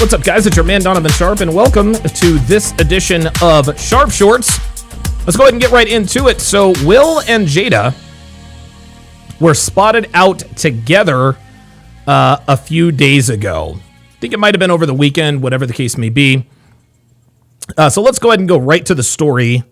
What's up, guys? It's your man, Donovan Sharp, and welcome to this edition of Sharp Shorts. Let's go ahead and get right into it. So, Will and Jada were spotted out together a few days ago. I think it might have been over the weekend, whatever the case may be. So let's go ahead and go right to the story.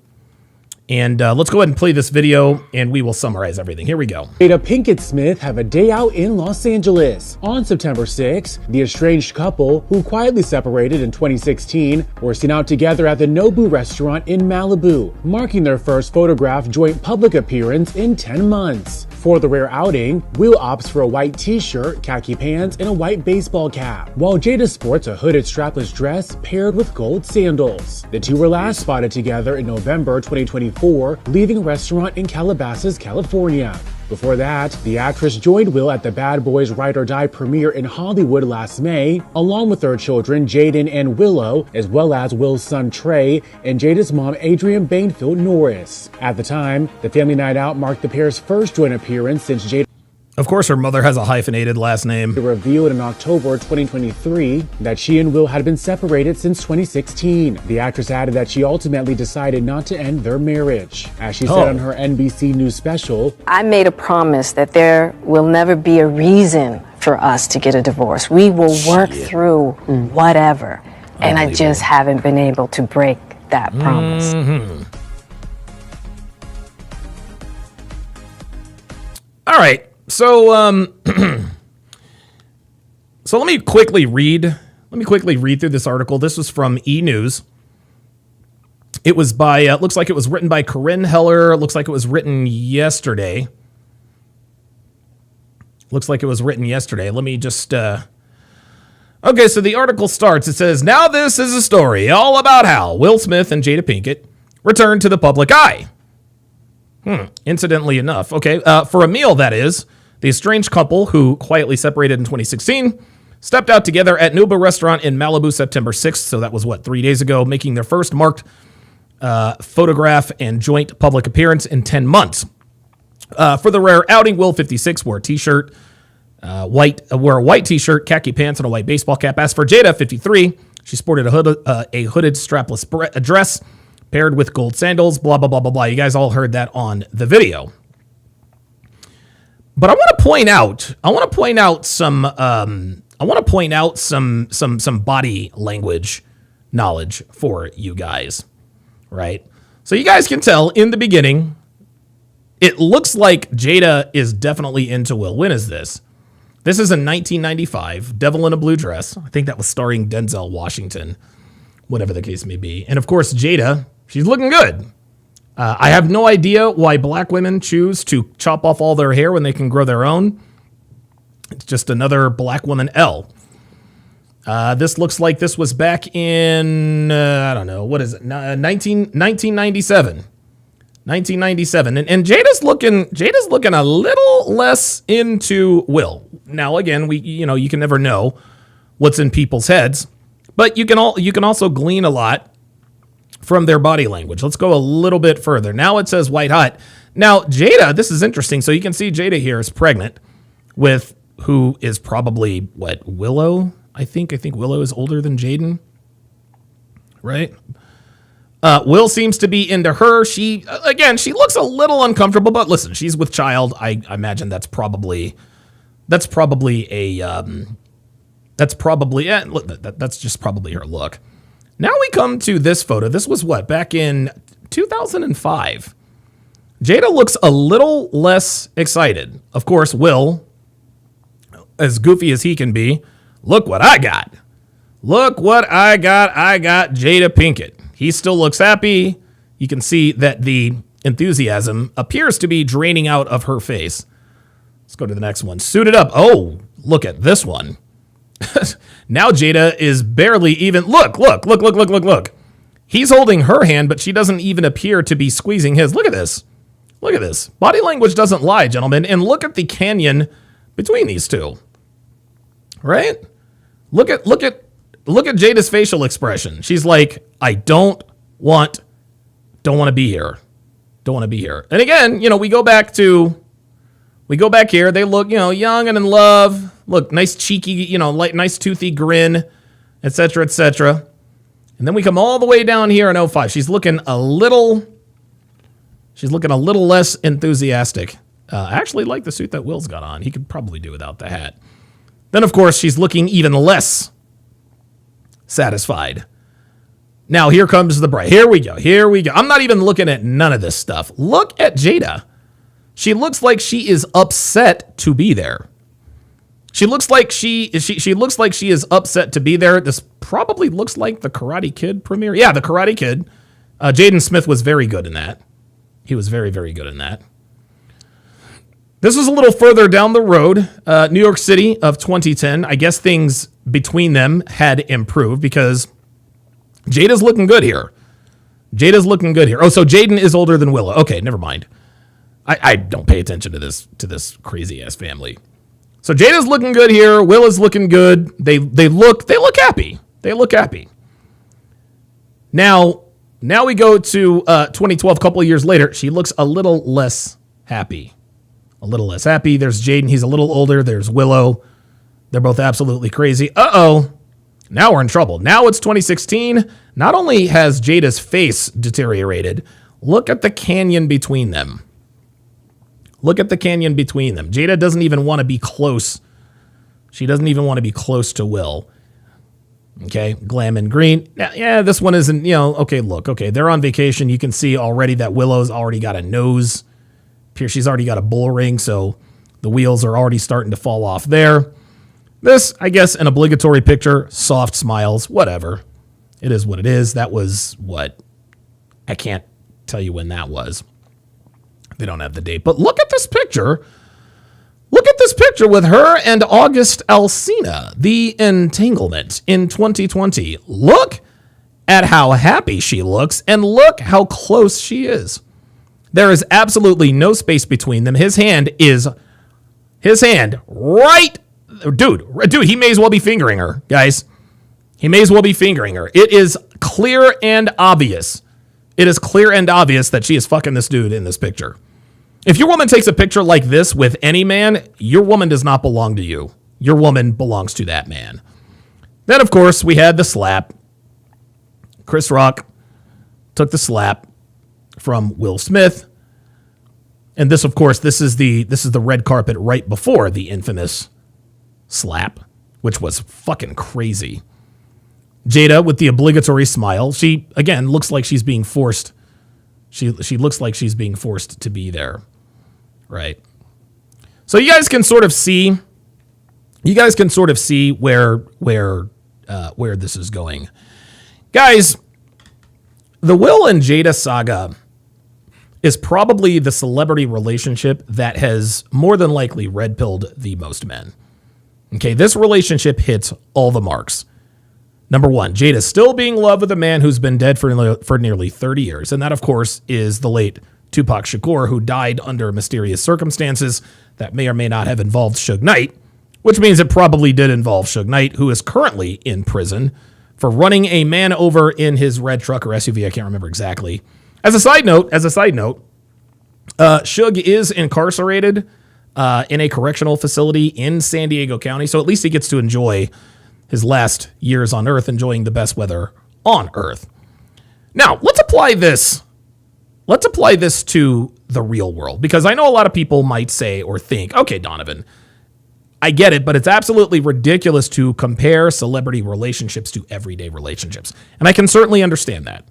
And let's go ahead and play this video, and we will summarize everything. Here we go. Jada Pinkett Smith have a day out in Los Angeles. On September 6, the estranged couple, who quietly separated in 2016, were seen out together at the Nobu restaurant in Malibu, marking their first photograph joint public appearance in 10 months. For the rare outing, Will opts for a white t-shirt, khaki pants, and a white baseball cap, while Jada sports a hooded strapless dress paired with gold sandals. The two were last spotted together in November 2024, leaving a restaurant in Calabasas, California. Before that, the actress joined Will at the Bad Boys Ride or Die premiere in Hollywood last May, along with their children Jaden and Willow, as well as Will's son Trey and Jada's mom Adrienne Banfield-Norris. At the time, the family night out marked the pair's first joint appearance since Jada. Of course, her mother has a hyphenated last name. Revealed in October 2023 that she and Will had been separated since 2016. The actress added that she ultimately decided not to end their marriage. As she said on her NBC News special, I made a promise that there will never be a reason for us to get a divorce. We will work through whatever. And I just haven't been able to break that promise. All right. So, so let me quickly read through this article. This was from E! News. It was by, looks like it was written by Corinne Heller. Looks like it was written yesterday. Let me just, okay, so the article starts. It says, now this is a story all about how Will Smith and Jada Pinkett returned to the public eye. Incidentally enough, okay, for a meal, that is. The estranged couple, who quietly separated in 2016, stepped out together at Nobu restaurant in Malibu September 6th, so that was, 3 days ago, making their first marked photograph and joint public appearance in 10 months. For the rare outing, Will, 56, wore a t-shirt, wore a white t-shirt, khaki pants, and a white baseball cap. As for Jada, 53, she sported a hooded strapless dress paired with gold sandals, blah, blah, blah, blah, blah. You guys all heard that on the video. But I want to point out some body language knowledge for you guys, right? So you guys can tell in the beginning, it looks like Jada is definitely into Will. When is this? This is in 1995, Devil in a Blue Dress. I think that was starring Denzel Washington, whatever the case may be. And of course, Jada, she's looking good. I have no idea why black women choose to chop off all their hair when they can grow their own. It's just another black woman L. This looks like this was back in, I don't know, what is it? 1997. 1997. And Jada's looking a little less into Will. Now, again, you can never know what's in people's heads, but you can also glean a lot from their body language. Let's go a little bit further. Now it says white hot. Now, Jada, this is interesting. So you can see Jada here is pregnant with who is probably, Willow? I think Willow is older than Jaden, right? Will seems to be into her. She looks a little uncomfortable, but listen, she's with child. I imagine that's just probably her look. Now we come to this photo. This was back in 2005. Jada looks a little less excited. Of course, Will, as goofy as he can be, look what I got. Look what I got. I got Jada Pinkett. He still looks happy. You can see that the enthusiasm appears to be draining out of her face. Let's go to the next one. Suited up. Oh, look at this one. Now Jada is barely even. Look. He's holding her hand, but she doesn't even appear to be squeezing his. Look at this. Body language doesn't lie, gentlemen. And look at the canyon between these two. Right? Look at Jada's facial expression. She's like, I don't want to be here. And again, we go back here. They look, young and in love. Look, nice cheeky, nice toothy grin. etc., etc. And then we come all the way down here in 05. She's looking a little less enthusiastic. I actually like the suit that Will's got on. He could probably do without the hat. Then, of course, she's looking even less satisfied. Now, here comes the bride. Here we go. I'm not even looking at none of this stuff. Look at Jada. She looks like she is upset to be there. She looks like she looks like she is upset to be there. This probably looks like the Karate Kid premiere. Yeah, the Karate Kid. Jaden Smith was very good in that. He was very, very good in that. This was a little further down the road. New York City of 2010. I guess things between them had improved because Jada's looking good here. Oh, so Jaden is older than Willow. Okay, never mind. I don't pay attention to this crazy ass family. So Jada's looking good here. Willow's looking good. They look happy. They look happy. Now we go to 2012, a couple of years later. She looks a little less happy. There's Jaden. He's a little older. There's Willow. They're both absolutely crazy. Uh-oh. Now we're in trouble. Now it's 2016. Not only has Jada's face deteriorated, look at the canyon between them. Jada doesn't even want to be close. She doesn't even want to be close to Will. Okay, glam and green. Yeah, this one isn't, okay, look. Okay, they're on vacation. You can see already that Willow's already got a nose. She's already got a bull ring, so the wheels are already starting to fall off there. This, I guess, an obligatory picture, soft smiles, whatever. It is what it is. That was what? I can't tell you when that was. They don't have the date. But look at this picture. Look at this picture with her and August Alsina, the entanglement in 2020. Look at how happy she looks and look how close she is. There is absolutely no space between them. His hand right. Dude, he may as well be fingering her, guys. He may as well be fingering her. It is clear and obvious. That she is fucking this dude in this picture. If your woman takes a picture like this with any man, your woman does not belong to you. Your woman belongs to that man. Then, of course, we had the slap. Chris Rock took the slap from Will Smith. And this, of course, this is the red carpet right before the infamous slap, which was fucking crazy. Jada with the obligatory smile. She, again, looks like she's being forced. She looks like she's being forced to be there. Right. So you guys can sort of see where this is going. Guys, the Will and Jada saga is probably the celebrity relationship that has more than likely red-pilled the most men. Okay, this relationship hits all the marks. Number one, Jada still being in love with a man who's been dead for nearly 30 years. And that, of course, is the late Tupac Shakur, who died under mysterious circumstances that may or may not have involved Suge Knight, which means it probably did involve Suge Knight, who is currently in prison for running a man over in his red truck or SUV. I can't remember exactly. As a side note, Suge is incarcerated in a correctional facility in San Diego County, so at least he gets to enjoy his last years on Earth, enjoying the best weather on Earth. Now, let's apply this to the real world, because I know a lot of people might say or think, okay, Donovan, I get it, but it's absolutely ridiculous to compare celebrity relationships to everyday relationships. And I can certainly understand that.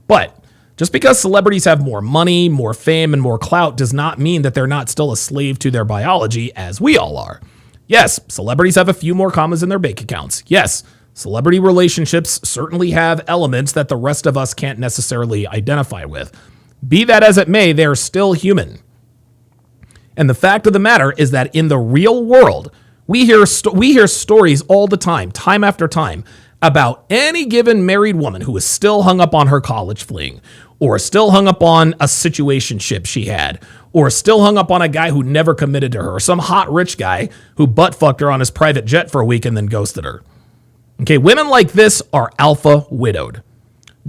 But just because celebrities have more money, more fame, and more clout does not mean that they're not still a slave to their biology, as we all are. Yes, celebrities have a few more commas in their bank accounts. Yes, celebrity relationships certainly have elements that the rest of us can't necessarily identify with. Be that as it may, they're still human. And the fact of the matter is that in the real world, we hear stories all the time after time, about any given married woman who is still hung up on her college fling, or still hung up on a situationship she had, or still hung up on a guy who never committed to her, or some hot rich guy who butt fucked her on his private jet for a week and then ghosted her. Okay, women like this are alpha widowed.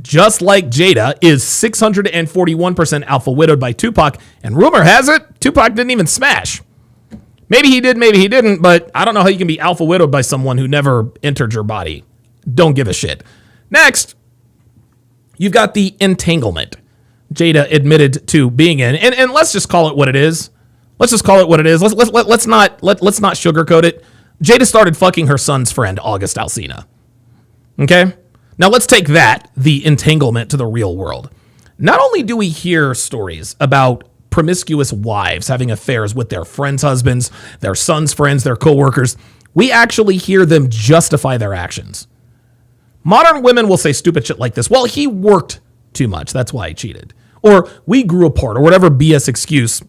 Just like Jada is 641% alpha widowed by Tupac, and rumor has it, Tupac didn't even smash. Maybe he did, maybe he didn't, but I don't know how you can be alpha widowed by someone who never entered your body. Don't give a shit. Next, you've got the entanglement Jada admitted to being in, and let's just call it what it is. Let's just call it what it is. Let's not sugarcoat it. Jada started fucking her son's friend, August Alsina. Okay? Now let's take that, the entanglement, to the real world. Not only do we hear stories about promiscuous wives having affairs with their friends' husbands, their sons' friends, their coworkers, we actually hear them justify their actions. Modern women will say stupid shit like this. Well, he worked too much. That's why he cheated. Or we grew apart, or whatever BS excuse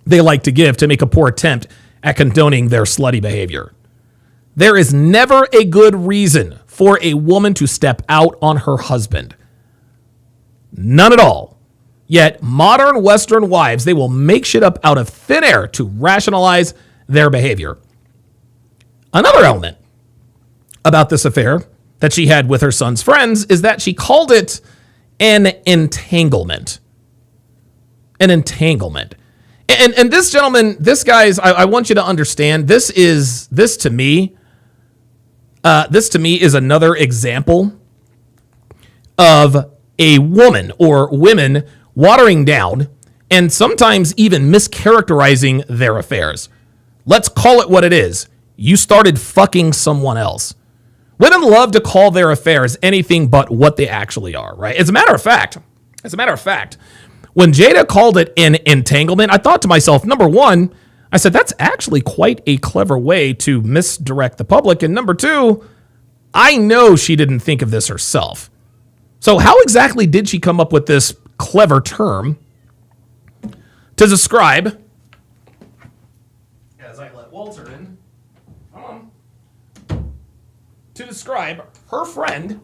they like to give to make a poor attempt at condoning their slutty behavior. There is never a good reason for a woman to step out on her husband. None at all. Yet modern Western wives, they will make shit up out of thin air to rationalize their behavior. Another element about this affair that she had with her son's friends is that she called it an entanglement. An entanglement. And this gentleman, this guy's, I want you to understand, this to me is another example of a woman or women watering down and sometimes even mischaracterizing their affairs. Let's call it what it is. You started fucking someone else. Women love to call their affairs anything but what they actually are, right? As a matter of fact, when Jada called it an entanglement, I thought to myself, number one, I said, that's actually quite a clever way to misdirect the public. And number two, I know she didn't think of this herself. So how exactly did she come up with this clever term to describe, as I let Walter in, to describe her friend,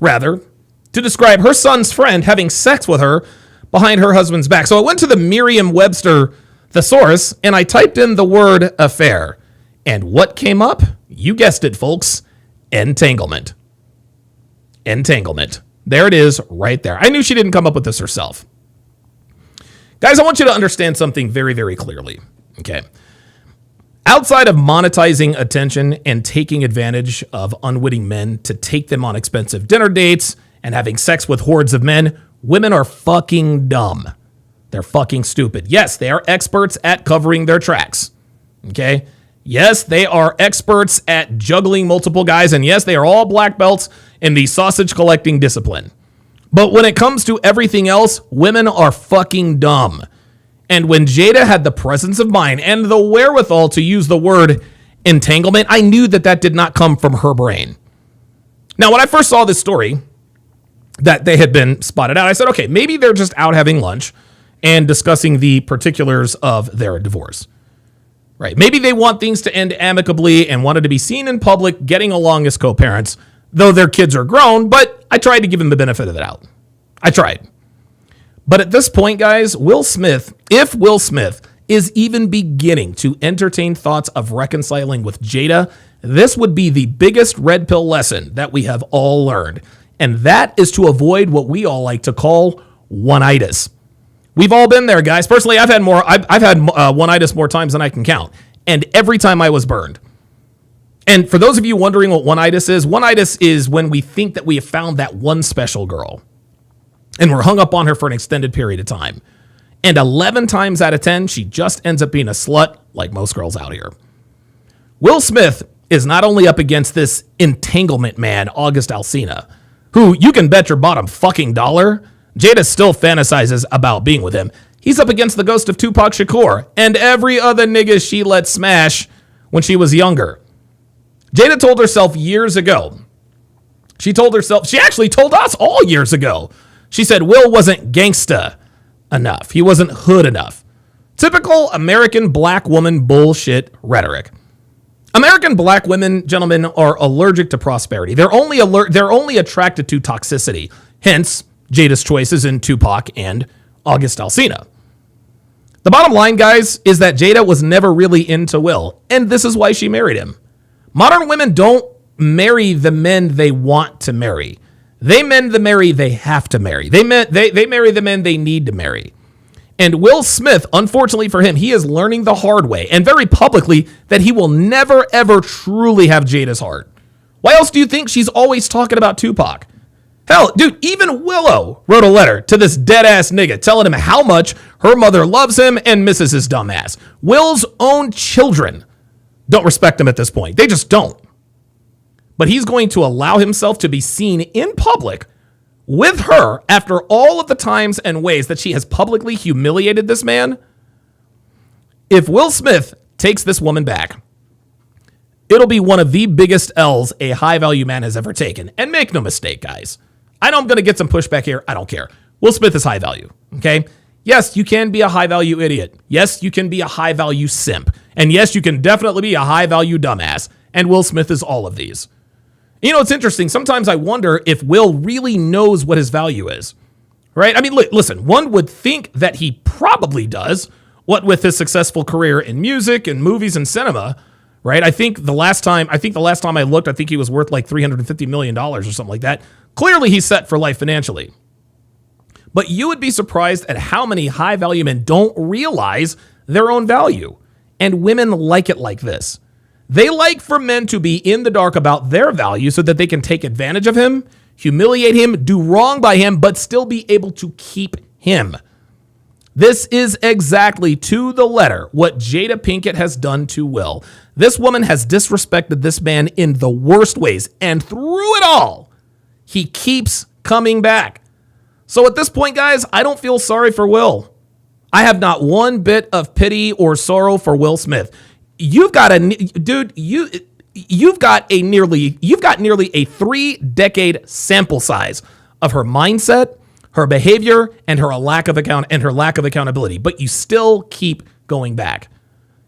to describe her son's friend having sex with her behind her husband's back. So I went to the Merriam-Webster thesaurus and I typed in the word affair. And what came up? You guessed it, folks. Entanglement. Entanglement. There it is right there. I knew she didn't come up with this herself. Guys, I want you to understand something very, very clearly. Okay. Outside of monetizing attention and taking advantage of unwitting men to take them on expensive dinner dates and having sex with hordes of men, women are fucking dumb. They're fucking stupid. Yes, they are experts at covering their tracks. Okay? Yes, they are experts at juggling multiple guys, and yes, they are all black belts in the sausage collecting discipline. But when it comes to everything else, women are fucking dumb. And when Jada had the presence of mind and the wherewithal to use the word entanglement, I knew that that did not come from her brain. Now, when I first saw this story, that they had been spotted out, I said, okay, maybe they're just out having lunch and discussing the particulars of their divorce. Right? Maybe they want things to end amicably and wanted to be seen in public getting along as co-parents, though their kids are grown, but I tried to give them the benefit of the doubt. I tried. But at this point, guys, if Will Smith is even beginning to entertain thoughts of reconciling with Jada, this would be the biggest red pill lesson that we have all learned. And that is to avoid what we all like to call one-itis. We've all been there, guys. Personally, I've had one-itis more times than I can count. And every time I was burned. And for those of you wondering what one-itis is when we think that we have found that one special girl. And we're hung up on her for an extended period of time. And 11 times out of 10, she just ends up being a slut, like most girls out here. Will Smith is not only up against this entanglement man, August Alsina, who you can bet your bottom fucking dollar, Jada still fantasizes about being with him. He's up against the ghost of Tupac Shakur and every other nigga she let smash when she was younger. Jada told herself years ago, she actually told us all years ago, she said Will wasn't gangsta enough. He wasn't hood enough. Typical American black woman bullshit rhetoric. American black women, gentlemen, are allergic to prosperity. They're only attracted to toxicity. Hence, Jada's choices in Tupac and August Alsina. The bottom line, guys, is that Jada was never really into Will, and this is why she married him. Modern women don't marry the men they want to marry. They marry they have to marry. They marry the men they need to marry. And Will Smith, unfortunately for him, he is learning the hard way and very publicly that he will never, ever truly have Jada's heart. Why else do you think she's always talking about Tupac? Hell, dude, even Willow wrote a letter to this dead-ass nigga telling him how much her mother loves him and misses his dumb ass. Will's own children don't respect him at this point. They just don't. But he's going to allow himself to be seen in public with her after all of the times and ways that she has publicly humiliated this man. If Will Smith takes this woman back, it'll be one of the biggest L's a high-value man has ever taken. And make no mistake, guys. I know I'm going to get some pushback here. I don't care. Will Smith is high value, okay? Yes, you can be a high-value idiot. Yes, you can be a high-value simp. And yes, you can definitely be a high-value dumbass. And Will Smith is all of these. You know, it's interesting. Sometimes I wonder if Will really knows what his value is, right? I mean, listen, one would think that he probably does, what with his successful career in music and movies and cinema, right? I think the last time I looked, I think he was worth like $350 million or something like that. Clearly, he's set for life financially. But you would be surprised at how many high-value men don't realize their own value. And women like it like this. They like for men to be in the dark about their value so that they can take advantage of him, humiliate him, do wrong by him, but still be able to keep him. This is exactly to the letter what Jada Pinkett has done to Will. This woman has disrespected this man in the worst ways, and through it all, he keeps coming back. So at this point, guys, I don't feel sorry for Will. I have not one bit of pity or sorrow for Will Smith. You've got nearly a 3-decade sample size of her mindset, her behavior, and her lack of accountability, but you still keep going back.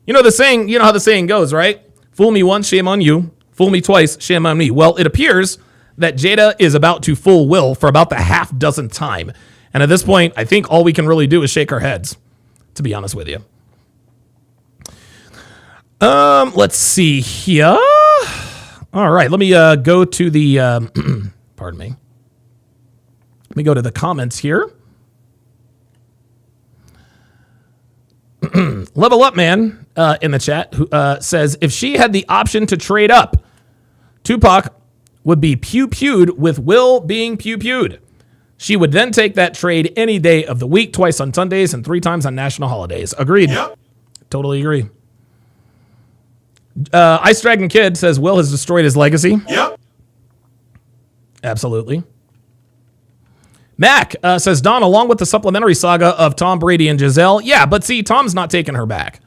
You know how the saying goes, right? Fool me once, shame on you. Fool me twice, shame on me. Well, it appears that Jada is about to fool Will for about the half dozen time. And at this point, I think all we can really do is shake our heads, to be honest with you. Let's see here. All right, let me go to the, pardon me. Let me go to the comments here. Level Up Man in the chat who says, if she had the option to trade up, Tupac would be pew-pewed with Will being pew-pewed. She would then take that trade any day of the week, twice on Sundays and 3 times on national holidays. Agreed. Yep. Totally agree. Ice Dragon Kid says Will has destroyed his legacy. Yep. Absolutely. Mac says, Don, along with the supplementary saga of Tom Brady and Giselle. Yeah, but see, Tom's not taking her back.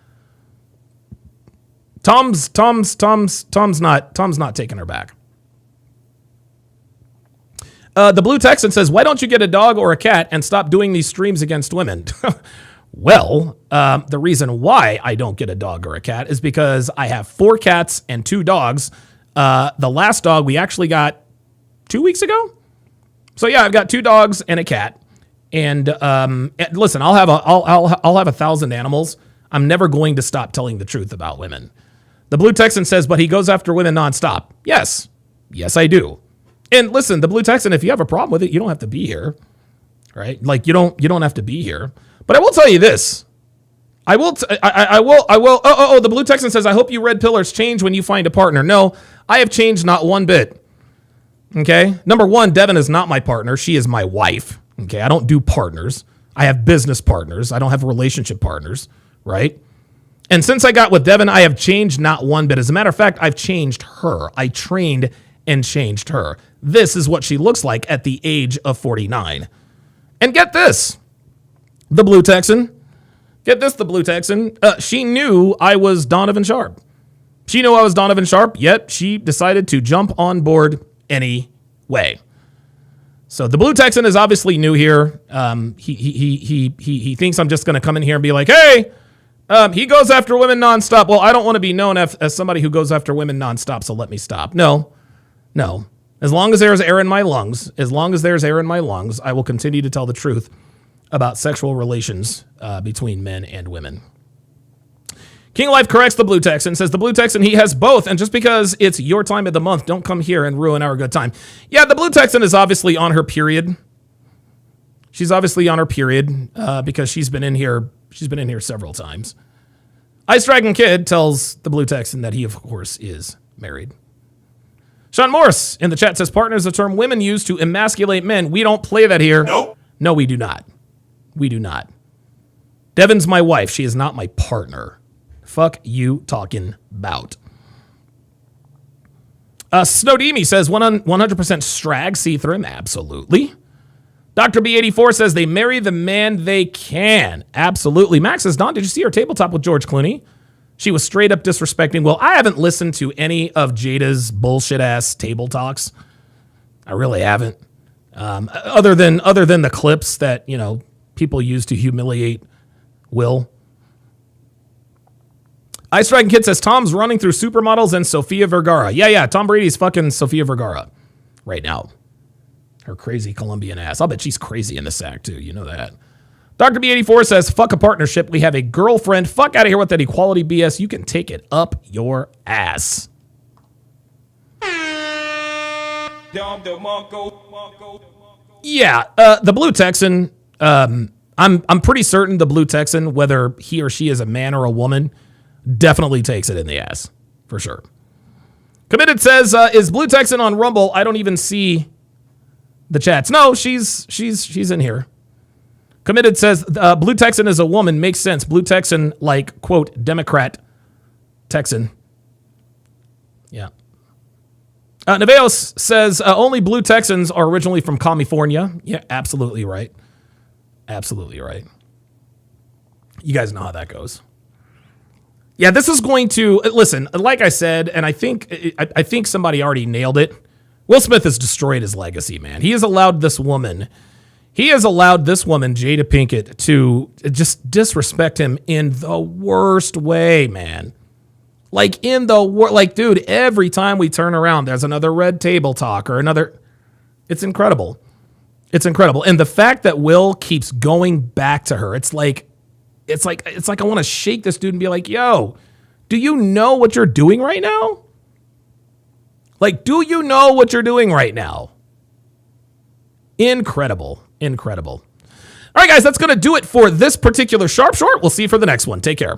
Tom's not taking her back. The Blue Texan says, why don't you get a dog or a cat and stop doing these streams against women? Well, the reason why I don't get a dog or a cat is because I have 4 cats and 2 dogs. The last dog we actually got 2 weeks ago. So yeah, I've got 2 dogs and a cat. And listen, I'll have 1,000 animals. I'm never going to stop telling the truth about women. The Blue Texan says, but he goes after women nonstop. Yes, I do. And listen, the Blue Texan, if you have a problem with it, you don't have to be here, right? Like you don't have to be here. But I will tell you this. I will. Oh, the Blue Texan says, I hope you red pillars change when you find a partner. No, I have changed not one bit. Okay. Number one, Devin is not my partner. She is my wife. Okay. I don't do partners. I have business partners. I don't have relationship partners. Right. And since I got with Devin, I have changed not one bit. As a matter of fact, I've changed her. I trained and changed her. This is what she looks like at the age of 49. And get this, the Blue Texan. Get this, the Blue Texan. She knew I was Donovan Sharp. She knew I was Donovan Sharp, yet she decided to jump on board anyway. So the Blue Texan is obviously new here. He thinks I'm just going to come in here and be like, hey, he goes after women nonstop. Well, I don't want to be known as somebody who goes after women nonstop, so let me stop. No. As long as there's air in my lungs, I will continue to tell the truth about sexual relations between men and women. King Life corrects the Blue Texan, says the Blue Texan, he has both, and just because it's your time of the month, don't come here and ruin our good time. Yeah, the Blue Texan is obviously on her period. She's obviously on her period because she's been in here several times. Ice Dragon Kid tells the Blue Texan that he, of course, is married. Sean Morris in the chat says, partner is a term women use to emasculate men. We don't play that here. Nope. No, we do not. We do not. Devin's my wife. She is not my partner. Fuck you talking about. Snowdemi says 100% strag, see through him. Absolutely. Dr. B84 says they marry the man they can. Absolutely. Max says, Don, did you see her tabletop with George Clooney? She was straight up disrespecting. Well, I haven't listened to any of Jada's bullshit ass table talks. I really haven't. Other than the clips that, people use to humiliate Will. Ice Dragon Kid says Tom's running through supermodels and Sofia Vergara. Yeah. Tom Brady's fucking Sofia Vergara right now. Her crazy Colombian ass. I'll bet she's crazy in the sack too. You know that. Dr. B84 says, fuck a partnership. We have a girlfriend. Fuck out of here with that equality BS. You can take it up your ass. Yeah, the Blue Texan, I'm pretty certain the Blue Texan, whether he or she is a man or a woman, definitely takes it in the ass. For sure. Committed says, is Blue Texan on Rumble? I don't even see the chats. No, she's in here. Committed says, Blue Texan is a woman. Makes sense. Blue Texan, like, quote, Democrat Texan. Yeah. Neveos says, only Blue Texans are originally from California. Yeah, absolutely right. Absolutely right. You guys know how that goes. Yeah, this is going to, listen, like I said, and I think somebody already nailed it. Will Smith has destroyed his legacy, man. He has allowed this woman, Jada Pinkett, to just disrespect him in the worst way, man. Like, dude, every time we turn around, there's another red table talk or another. It's incredible. It's incredible. And the fact that Will keeps going back to her, it's like I want to shake this dude and be like, yo, do you know what you're doing right now? Like, do you know what you're doing right now? Incredible. Incredible. All right, guys, that's going to do it for this particular Sharp Short. We'll see you for the next one. Take care.